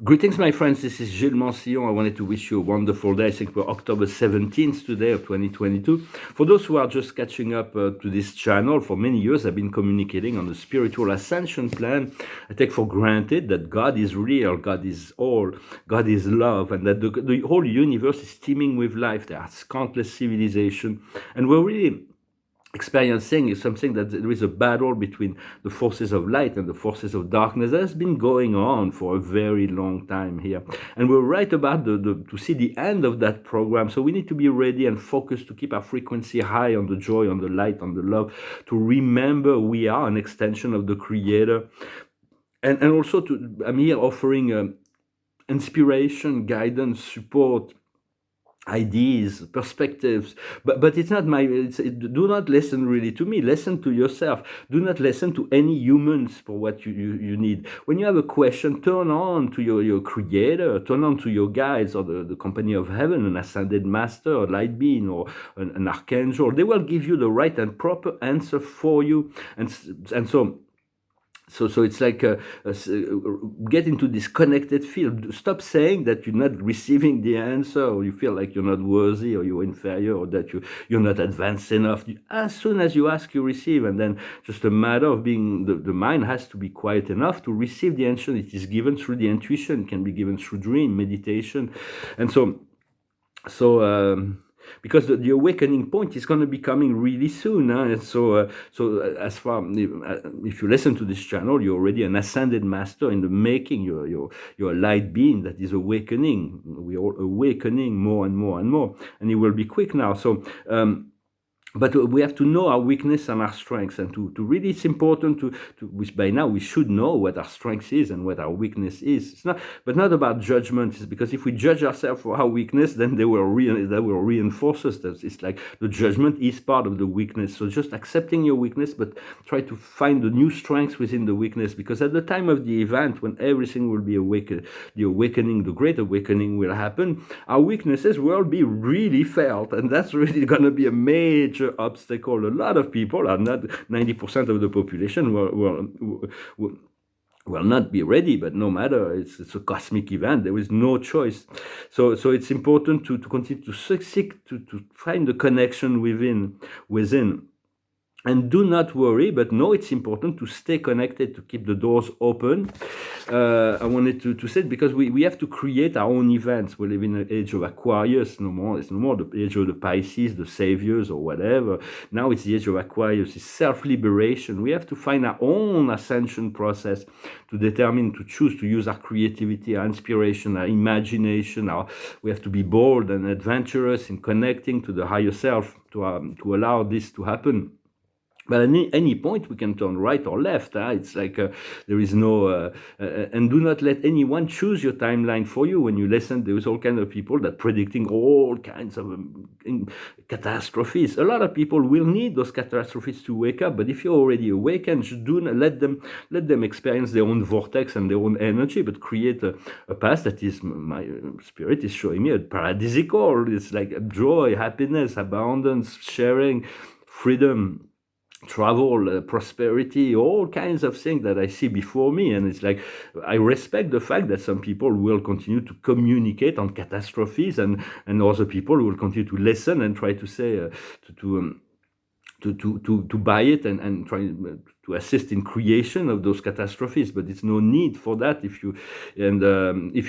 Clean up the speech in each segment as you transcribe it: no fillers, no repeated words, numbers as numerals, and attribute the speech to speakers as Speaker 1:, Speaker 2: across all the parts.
Speaker 1: Greetings, my friends. This is Gilles Mancillon. I wanted to wish you a wonderful day. I think we're October 17th today of 2022. For those who are just catching up to this channel, for many years I've been communicating on the spiritual ascension plan. I take for granted that God is real, God is all, God is love, and that the whole universe is teeming with life. There are countless civilizations, and we're really experiencing is something that there is a battle between the forces of light and the forces of darkness that has been going on for a very long time here, and we're right about to see the end of that program. So we need to be ready and focused to keep our frequency high on the joy, on the light, on the love, to remember we are an extension of the Creator, and also to I'm here offering inspiration, guidance, support, ideas, perspectives, but it's not do not listen really to me. Listen to yourself. Do not listen to any humans for what you need. When you have a question, turn on to your Creator, turn on to your guides, or the company of heaven, an ascended master, a light being, or an archangel. They will give you the right and proper answer for you, and so it's like get into this connected field. Stop saying that you're not receiving the answer, or you feel like you're not worthy, or you're inferior, or that you're not advanced enough. As soon as you ask, you receive, and then just a matter of being the mind has to be quiet enough to receive the answer. It is given through the intuition, it can be given through dream, meditation, and so. Because the awakening point is going to be coming really soon, and so as far if you listen to this channel, you're already an ascended master in the making. You're a light being that is awakening. We're all awakening more and more and more, and it will be quick now. So but we have to know our weakness and our strengths, and to really, it's important which by now we should know what our strength is and what our weakness is. It's not, but not about judgment. It's because if we judge ourselves for our weakness, then they will reinforce us. It's like the judgment is part of the weakness. So just accepting your weakness, but try to find the new strengths within the weakness, because at the time of the event, when everything will be awakened, the awakening, the great awakening will happen, our weaknesses will be really felt, and that's really going to be a major obstacle. A lot of people are not, 90% of the population will not be ready, but no matter, it's a cosmic event. There is no choice. So it's important to continue to seek to find the connection within. And do not worry, but know it's important to stay connected, to keep the doors open. I wanted to say it because we have to create our own events. We live in an age of Aquarius. It's no more the age of the Pisces, the saviors, or whatever. Now it's the age of Aquarius. It's self-liberation. We have to find our own ascension process to determine, to choose to use our creativity, our inspiration, our imagination. We have to be bold and adventurous in connecting to the higher self to allow this to happen. But at any point, we can turn right or left. It's like there is no... and do not let anyone choose your timeline for you. When you listen, there is all kinds of people that predicting all kinds of catastrophes. A lot of people will need those catastrophes to wake up. But if you're already awakened, just do not let them experience their own vortex and their own energy, but create a path that is, my spirit is showing me, a paradisical. It's like joy, happiness, abundance, sharing, freedom, travel, prosperity, all kinds of things that I see before me. And it's like, I respect the fact that some people will continue to communicate on catastrophes, and other people will continue to listen and try to say to buy it and try to assist in creation of those catastrophes. But it's no need for that. If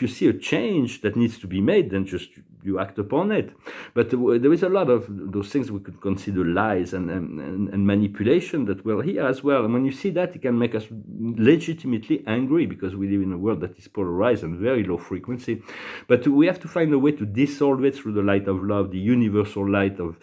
Speaker 1: you see a change that needs to be made, then just you act upon it. But there is a lot of those things we could consider lies and manipulation that we're here as well. And when you see that, it can make us legitimately angry, because we live in a world that is polarized and very low frequency. But we have to find a way to dissolve it through the light of love, the universal light of,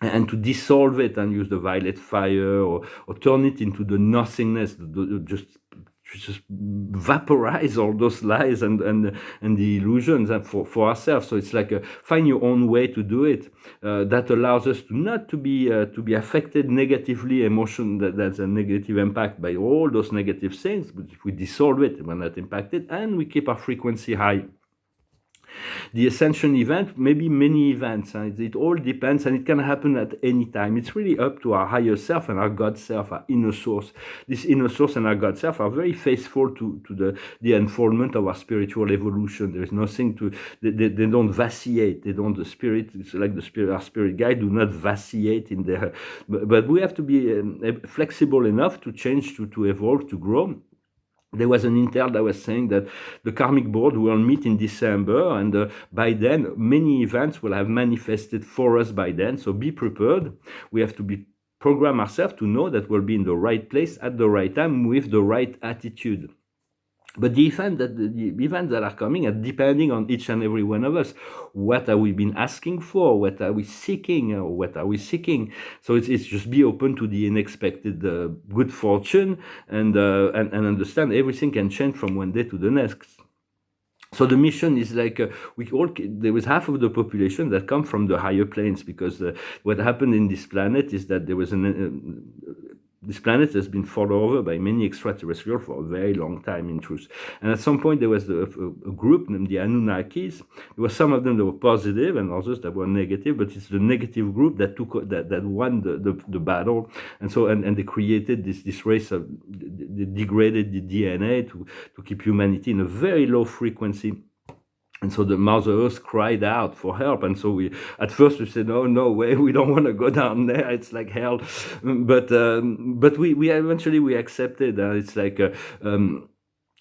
Speaker 1: and to dissolve it and use the violet fire, or turn it into the nothingness, just vaporize all those lies and the illusions for ourselves. So it's like find your own way to do it that allows us to not to be affected negatively, that's a negative impact by all those negative things. But if we dissolve it, we're not impacted, and we keep our frequency high. The ascension event, maybe many events. It all depends, and it can happen at any time. It's really up to our higher self and our God self, our inner source. This inner source and our God self are very faithful to the unfoldment of our spiritual evolution. There is nothing to, they don't vacillate. They don't, the spirit, it's like the spirit, our spirit guide do not vacillate in their, but we have to be flexible enough to change, to evolve, to grow. There was an intel that was saying that the karmic board will meet in December, and by then many events will have manifested for us by then. So be prepared. We have to be program ourselves to know that we'll be in the right place at the right time with the right attitude. But the events that are coming are depending on each and every one of us. What are we been asking for? What are we seeking? What are we seeking? So it's just be open to the unexpected good fortune, and understand everything can change from one day to the next. So the mission is like there was half of the population that come from the higher planes, because what happened in this planet is that there was this planet has been fought over by many extraterrestrials for a very long time, in truth. And at some point, there was a group named the Anunnakis. There were some of them that were positive and others that were negative, but it's the negative group that that won the battle. And so, and they created this race of, they degraded the DNA to keep humanity in a very low frequency. And so the Mother Earth cried out for help. And so at first we said, no way, we don't want to go down there. It's like hell. But we eventually accepted. It's like,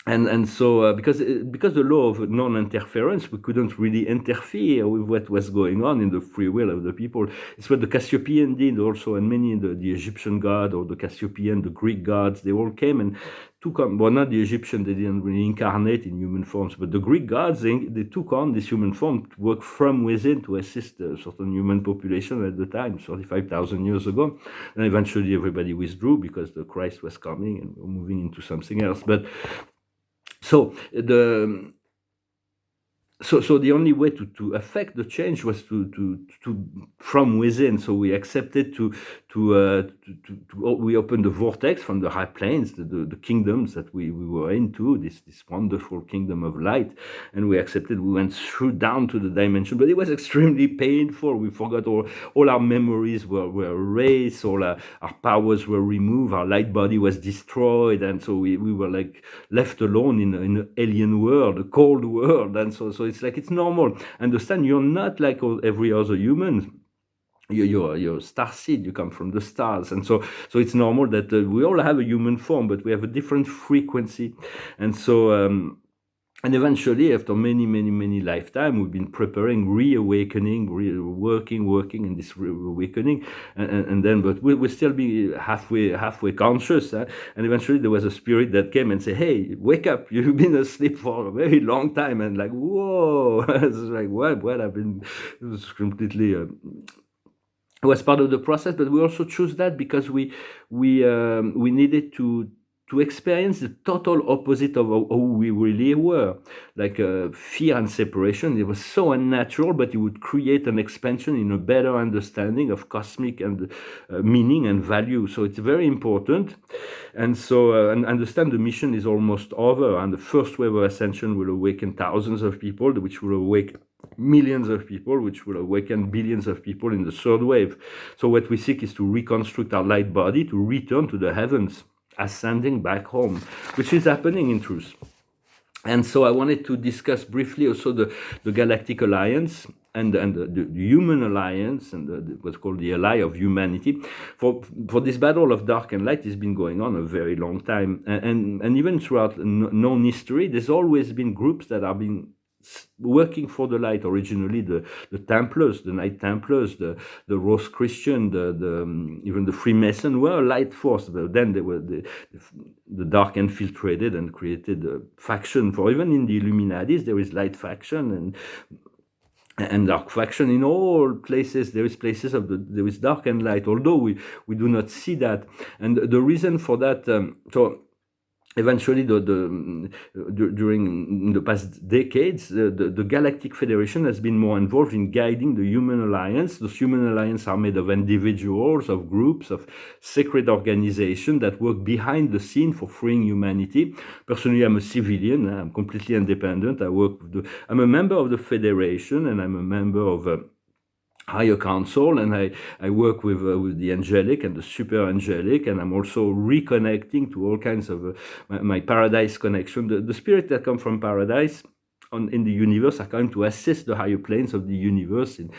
Speaker 1: and so because the law of non-interference, we couldn't really interfere with what was going on in the free will of the people. It's what the Cassiopeian did also, and many the Egyptian god, or the Cassiopeian, the Greek gods, they all came and took on, well, not the Egyptian, they didn't really incarnate in human forms, but the Greek gods, they took on this human form to work from within to assist a certain human population at the time, 35,000 years ago. And eventually everybody withdrew because the Christ was coming and we were moving into something else. But so the only way to affect the change was to from within. So we accepted we opened the vortex from the high planes, the kingdoms that we were into, this wonderful kingdom of light, and we accepted. We went through down to the dimension, but it was extremely painful. We forgot all our memories were erased, all our powers were removed, our light body was destroyed, and so we were like left alone in an alien world, a cold world. And so it's like, it's normal. Understand, you're not like every other human. You're starseed, you come from the stars, and so it's normal that we all have a human form, but we have a different frequency. And so and eventually, after many lifetimes, we've been preparing reawakening, working in this reawakening, and then, but we'll still be halfway conscious. And eventually, there was a spirit that came and said, "Hey, wake up! You've been asleep for a very long time." And like, whoa, it's like, what? I've been, it was completely. It was part of the process, but we also chose that because we needed to experience the total opposite of who we really were, like fear and separation. It was so unnatural, but it would create an expansion in a better understanding of cosmic and meaning and value. So it's very important. And so and understand the mission is almost over, and the first wave of ascension will awaken thousands of people, which will awake millions of people, which will awaken billions of people in the third wave. So what we seek is to reconstruct our light body, to return to the heavens, ascending back home, which is happening in truth. And so I wanted to discuss briefly also the Galactic Alliance and the Human Alliance, and what's called the Ally of Humanity. For this battle of dark and light has been going on a very long time, and even throughout known history, there's always been groups that have been working for the light. Originally, the Templars, the Knight Templars, the Rose Christian, even the Freemason were a light force. But then they were the dark infiltrated and created a faction. For even in the Illuminatis, there is light faction and dark faction in all places. There is places there is dark and light, although we do not see that. And the reason for that, eventually during the past decades, the Galactic Federation has been more involved in guiding the human alliance. Those human alliance are made of individuals, of groups, of secret organizations that work behind the scene for freeing humanity. Personally, I'm a civilian. I'm completely independent. I'm a member of the Federation, and I'm a member of higher council, and I work with the angelic and the super angelic, and I'm also reconnecting to all kinds of my paradise connection. The spirit that come from paradise in the universe are coming to assist the higher planes of the universe, in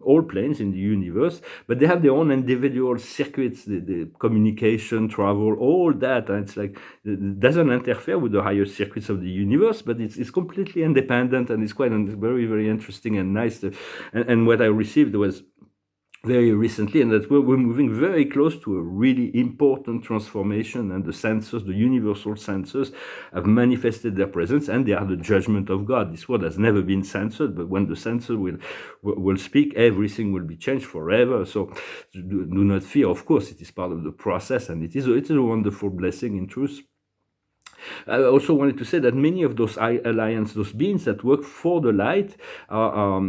Speaker 1: all planes in the universe, but they have their own individual circuits, the communication, travel, all that, and it's like it doesn't interfere with the higher circuits of the universe, but it's completely independent, and it's quite very, very interesting and nice. And what I received was very recently, and that we're moving very close to a really important transformation, and the sensors, the universal sensors, have manifested their presence, and they are the judgment of God. This world has never been censored, but when the censor will speak, everything will be changed forever. So do not fear. Of course, it is part of the process, and it is a wonderful blessing in truth. I also wanted to say that many of those alliance, those beings that work for the light, are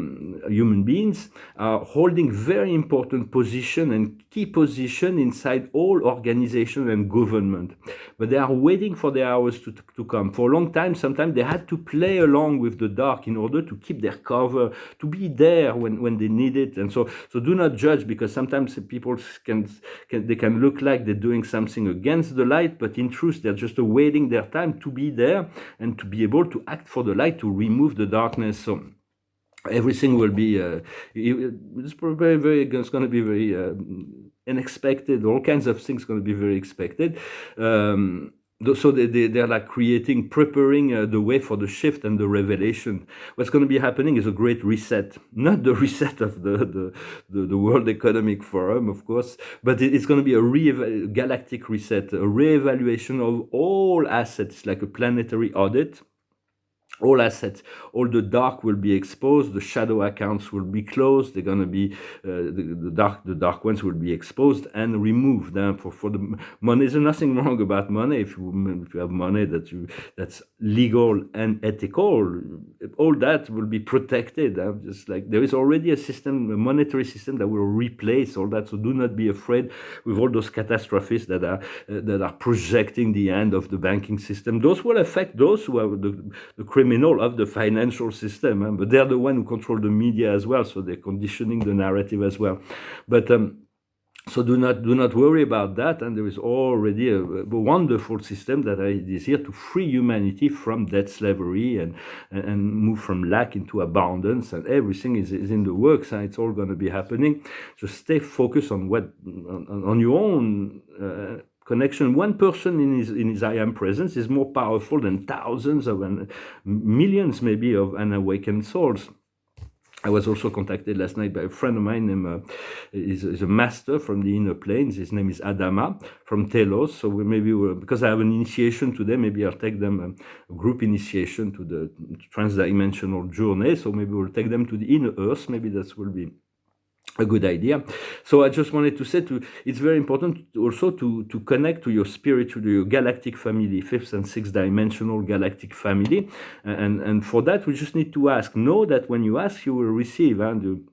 Speaker 1: human beings, are holding very important position and key position inside all organization and government. But they are waiting for the hours to come. For a long time, sometimes they had to play along with the dark in order to keep their cover, to be there when they need it. And so do not judge, because sometimes people can look like they're doing something against the light, but in truth, they're just awaiting their time to be there and to be able to act for the light, to remove the darkness. So everything will be it's probably it's going to be very unexpected. All kinds of things going to be very expected. So they're like preparing the way for the shift and the revelation. What's going to be happening is a great reset, not the reset of the World Economic Forum, of course, but it's going to be a galactic reset, a reevaluation of all assets, like a planetary audit. All assets, all the dark will be exposed. The shadow accounts will be closed. They're going to be the dark ones will be exposed and removed. For the money, there's nothing wrong about money. If you have money that's legal and ethical, all that will be protected. Just like there is already a monetary system that will replace all that. So do not be afraid with all those catastrophes that are projecting the end of the banking system. Those will affect those who are the criminal of the financial system, but they're the one who control the media as well, so they're conditioning the narrative as well. But so do not worry about that, and there is already a wonderful system that is here to free humanity from debt slavery and move from lack into abundance, and everything is in the works, and it's all going to be happening. Just stay focused on on your own connection. One person in his I am presence is more powerful than thousands of millions, maybe, of unawakened souls. I was also contacted last night by a friend of mine named is a master from the inner planes. His name is Adama from Telos. So because I have an initiation today, maybe I'll take them a group initiation to the transdimensional journey. So maybe we'll take them to the inner earth. Maybe that will be a good idea. So I just wanted to say it's very important also to connect to your spiritual, your galactic family, fifth and sixth dimensional galactic family. And for that, we just need to ask. Know that when you ask, you will receive. And you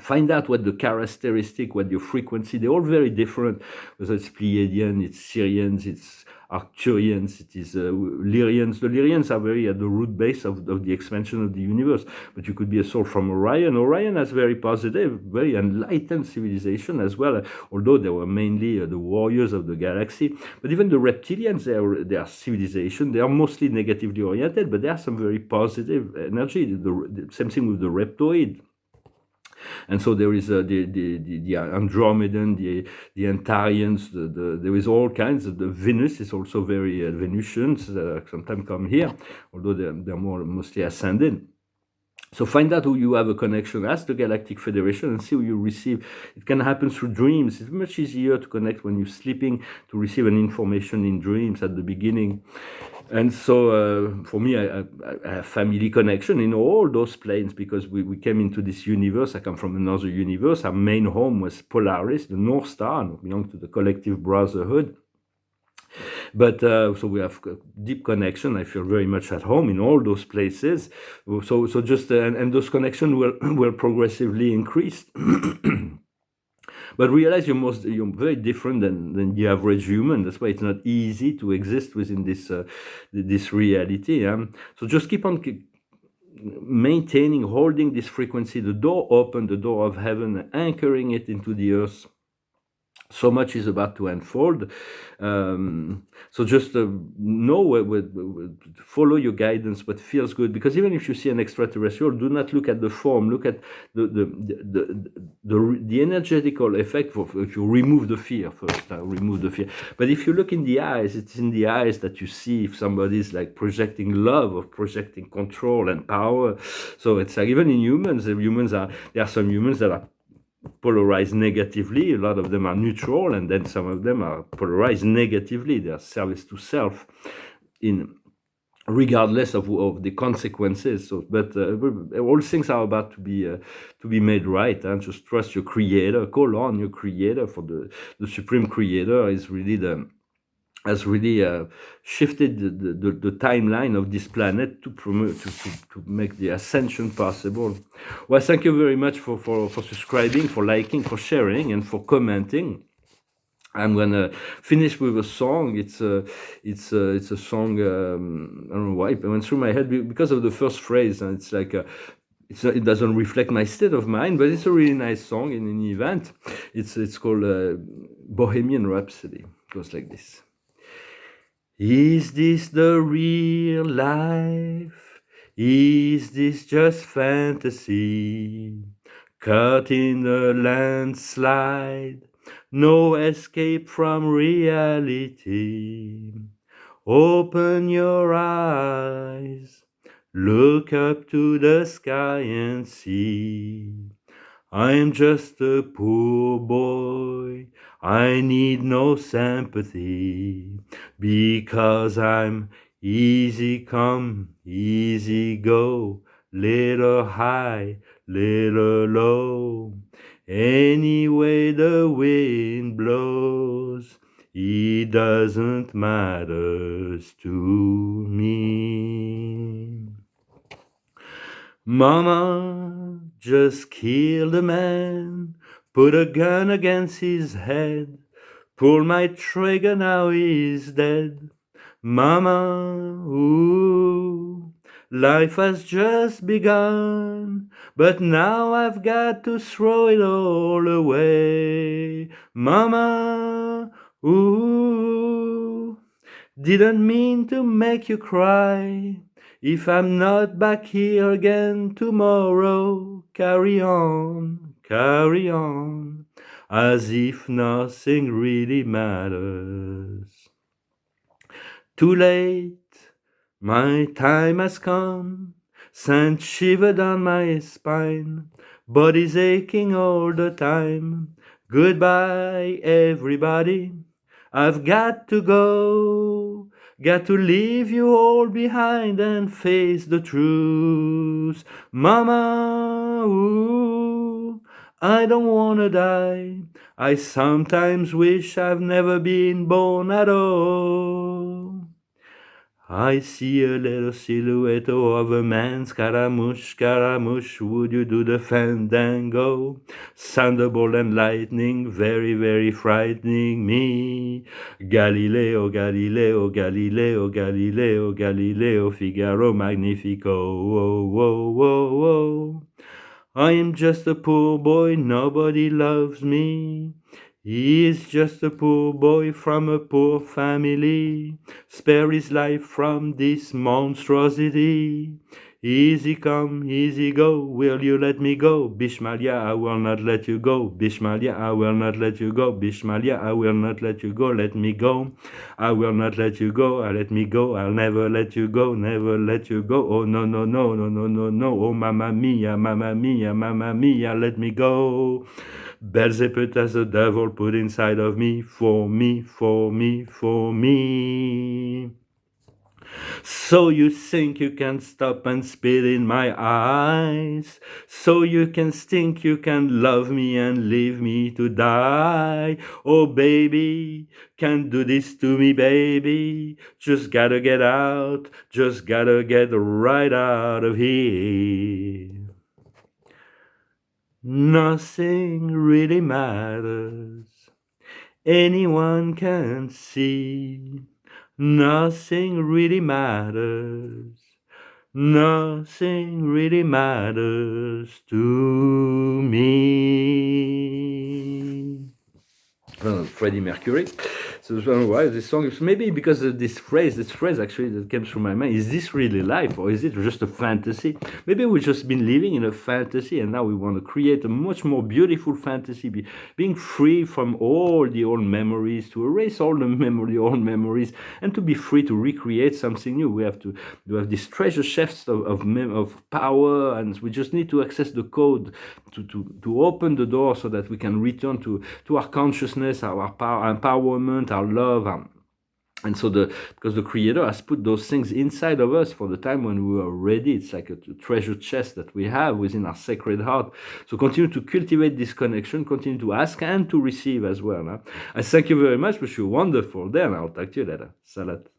Speaker 1: find out what the characteristic, what your frequency, they're all very different, whether it's Pleiadian, it's Syrians, it's Arcturians, it is Lyrians. The Lyrians are very at the root base of the expansion of the universe. But you could be a soul from Orion. Orion has very positive, very enlightened civilization as well, although they were mainly the warriors of the galaxy. But even the reptilians, they are civilization. They are mostly negatively oriented, but there are some very positive energy. The same thing with the reptoid. And so there is the Andromedan, the Antarians, there is all kinds. The Venus is also very Venusians that sometimes come here, although they're mostly ascended. So find out who you have a connection. Ask the Galactic Federation and see who you receive. It can happen through dreams. It's much easier to connect when you're sleeping, to receive an information in dreams at the beginning. And so for me, I have family connection in all those planes, because we came into this universe. I come from another universe. Our main home was Polaris, the North Star, and we belong to the collective brotherhood. But so we have deep connection. I feel very much at home in all those places. So just and those connections will progressively increase. But realize you're very different than the average human. That's why it's not easy to exist within this reality. So just keep on maintaining, holding this frequency, the door open, the door of heaven, anchoring it into the earth. So much is about to unfold. So just know follow your guidance, what feels good. Because even if you see an extraterrestrial, do not look at the form. Look at the energetical effect. If you remove the fear first, remove the fear. But if you look in the eyes, it's in the eyes that you see if somebody's like projecting love or projecting control and power. So it's like even in humans, there are some humans that are polarized negatively. A lot of them are neutral, and then some of them are polarized negatively. They are service to self, regardless of the consequences. So, but all things are about to be made right. And just trust your creator. Call on your creator. For the supreme creator is really has really shifted the timeline of this planet to promote to make the ascension possible. Well, thank you very much for subscribing, for liking, for sharing, and for commenting. I'm gonna finish with a song. It's a song. I don't know why it went through my head because of the first phrase, and it's like it doesn't reflect my state of mind, but it's a really nice song in any event. It's called Bohemian Rhapsody. It goes like this. Is this the real life? Is this just fantasy? Caught in a landslide, no escape from reality. Open your eyes, look up to the sky and see. I'm just a poor boy, I need no sympathy, because I'm easy come, easy go, little high, little low. Any way the wind blows, it doesn't matter to me. Mama just killed a man, put a gun against his head, pull my trigger, now he's dead. Mama, ooh, life has just begun, but now I've got to throw it all away. Mama, ooh, didn't mean to make you cry. If I'm not back here again tomorrow, carry on, as if nothing really matters. Too late, my time has come, sent shiver down my spine, body's aching all the time. Goodbye, everybody, I've got to go. Got to leave you all behind and face the truth. Mama, ooh, I don't wanna die. I sometimes wish I've never been born at all. I see a little silhouette of a man, Scaramouche, Scaramouche, would you do the fandango? Thunderbolt and lightning, very, very frightening me. Galileo, Galileo, Galileo, Galileo, Galileo, Figaro, Magnifico, whoa, whoa, whoa, whoa. I am just a poor boy, nobody loves me. He is just a poor boy from a poor family. Spare his life from this monstrosity. Easy come, easy go, will you let me go? Bishmalia, I will not let you go. Bishmalia, I will not let you go. Bishmalia, I will not let you go. Let me go. I will not let you go. Let me go. I'll never let you go. Never let you go. Oh no, no, no, no, no, no, no. Oh mamma mia, mamma mia, mamma mia, let me go. Beelzebub as the devil put inside of me, for me, for me, for me. So you think you can stop and spit in my eyes? So you can think you can love me and leave me to die? Oh baby, can't do this to me, baby. Just gotta get out, just gotta get right out of here. Nothing really matters. Anyone can see. Nothing really matters. Nothing really matters to me. Freddie Mercury. So I don't know why this song is, maybe because of this phrase actually that came through my mind. Is this really life, or is it just a fantasy? Maybe we've just been living in a fantasy, and now we want to create a much more beautiful fantasy, being free from all the old memories, to erase all the old memories, and to be free to recreate something new. We have to have this treasure chest of power, and we just need to access the code to open the door so that we can return to our consciousness, our power, empowerment, our love. And so because the Creator has put those things inside of us for the time when we are ready. It's like a treasure chest that we have within our sacred heart. So continue to cultivate this connection, continue to ask and to receive as well. I thank you very much. Wish you a wonderful day, and I'll talk to you later. Salat.